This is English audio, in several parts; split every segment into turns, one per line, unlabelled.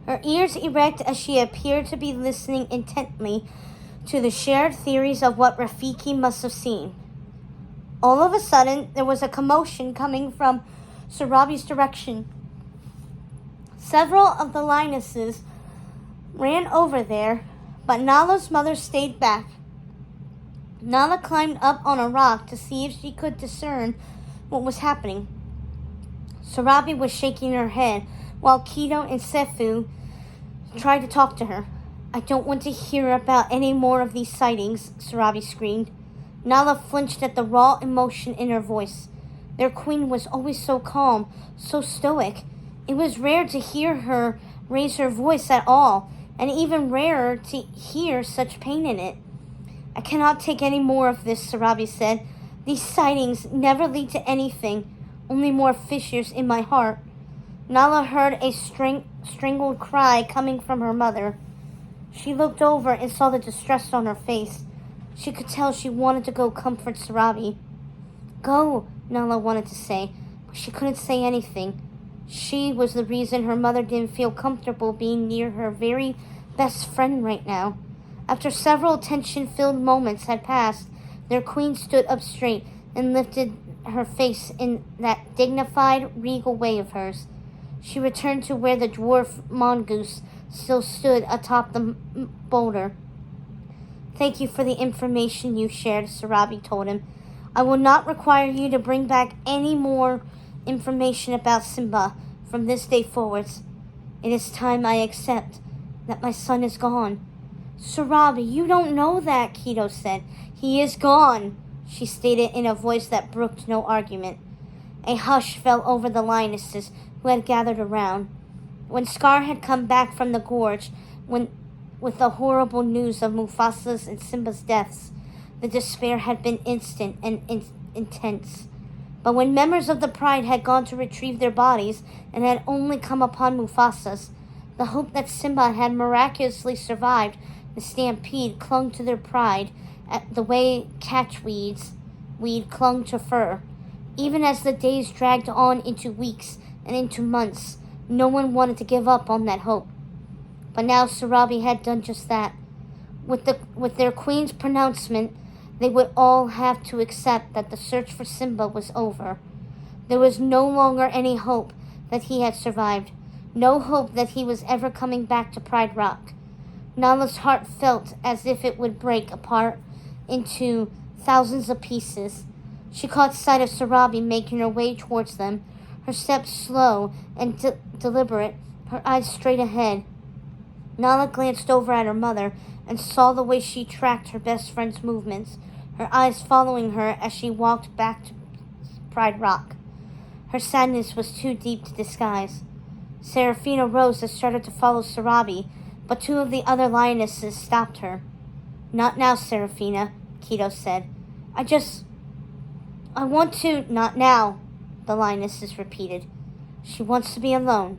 her ears erect as she appeared to be listening intently to the shared theories of what Rafiki must have seen. All of a sudden, there was a commotion coming from Sarabi's direction. Several of the lionesses ran over there, but Nala's mother stayed back. Nala climbed up on a rock to see if she could discern what was happening. Sarabi was shaking her head, while Kido and Sefu tried to talk to her. "I don't want to hear about any more of these sightings," Sarabi screamed. Nala flinched at the raw emotion in her voice. Their queen was always so calm, so stoic. It was rare to hear her raise her voice at all, and even rarer to hear such pain in it. "I cannot take any more of this," Sarabi said. "These sightings never lead to anything, only more fissures in my heart." Nala heard a strangled cry coming from her mother. She looked over and saw the distress on her face. She could tell she wanted to go comfort Sarabi. "Go," Nala wanted to say, but she couldn't say anything. She was the reason her mother didn't feel comfortable being near her very best friend right now. After several tension-filled moments had passed, their queen stood up straight and lifted her face in that dignified, regal way of hers. She returned to where the dwarf mongoose still stood atop the boulder. "Thank you for the information you shared," Sarabi told him. "I will not require you to bring back any more information about Simba from this day forwards. It is time I accept that my son is gone." "Sarabi, you don't know that," Kido said. "He is gone," she stated in a voice that brooked no argument. A hush fell over the lionesses who had gathered around. When Scar had come back from the gorge with the horrible news of Mufasa's and Simba's deaths, the despair had been instant and intense. But when members of the Pride had gone to retrieve their bodies and had only come upon Mufasa's, the hope that Simba had miraculously survived the stampede clung to their pride the way catchweed clung to fur. Even as the days dragged on into weeks and into months, no one wanted to give up on that hope. But now Sarabi had done just that. With their queen's pronouncement, they would all have to accept that the search for Simba was over. There was no longer any hope that he had survived, no hope that he was ever coming back to Pride Rock. Nala's heart felt as if it would break apart into thousands of pieces. She caught sight of Sarabi making her way towards them, her steps slow and deliberate, her eyes straight ahead. Nala glanced over at her mother and saw the way she tracked her best friend's movements, her eyes following her as she walked back to Pride Rock. Her sadness was too deep to disguise. Serafina rose and started to follow Sarabi, but two of the other lionesses stopped her. "Not now, Serafina," Kido said. I want to..." "Not now," the lionesses repeated. "She wants to be alone.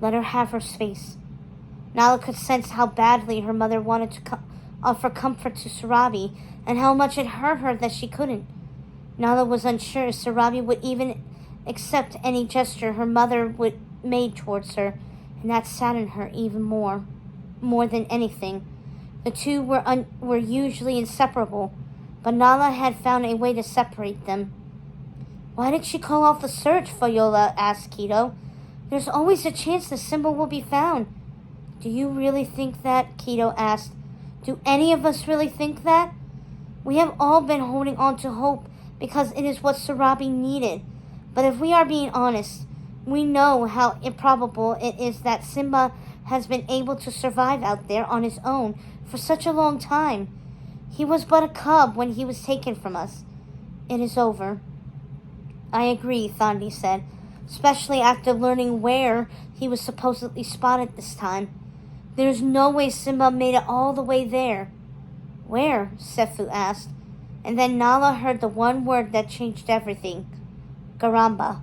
Let her have her space." Nala could sense how badly her mother wanted to offer comfort to Sarabi, and how much it hurt her that she couldn't. Nala was unsure if Sarabi would even accept any gesture her mother made towards her, and that saddened her even more than anything. The two were usually inseparable, but Nala had found a way to separate them. "Why did she call off the search?" Viola asked Kido. "There's always a chance that Simba will be found." "Do you really think that?" Kido asked. "Do any of us really think that? We have all been holding on to hope because it is what Sarabi needed. But if we are being honest, we know how improbable it is that Simba has been able to survive out there on his own for such a long time. He was but a cub when he was taken from us. It is over." "I agree," Thandi said, "especially after learning where he was supposedly spotted this time. There's no way Simba made it all the way there." "Where?" Sefu asked, and then Nala heard the one word that changed everything. "Garamba."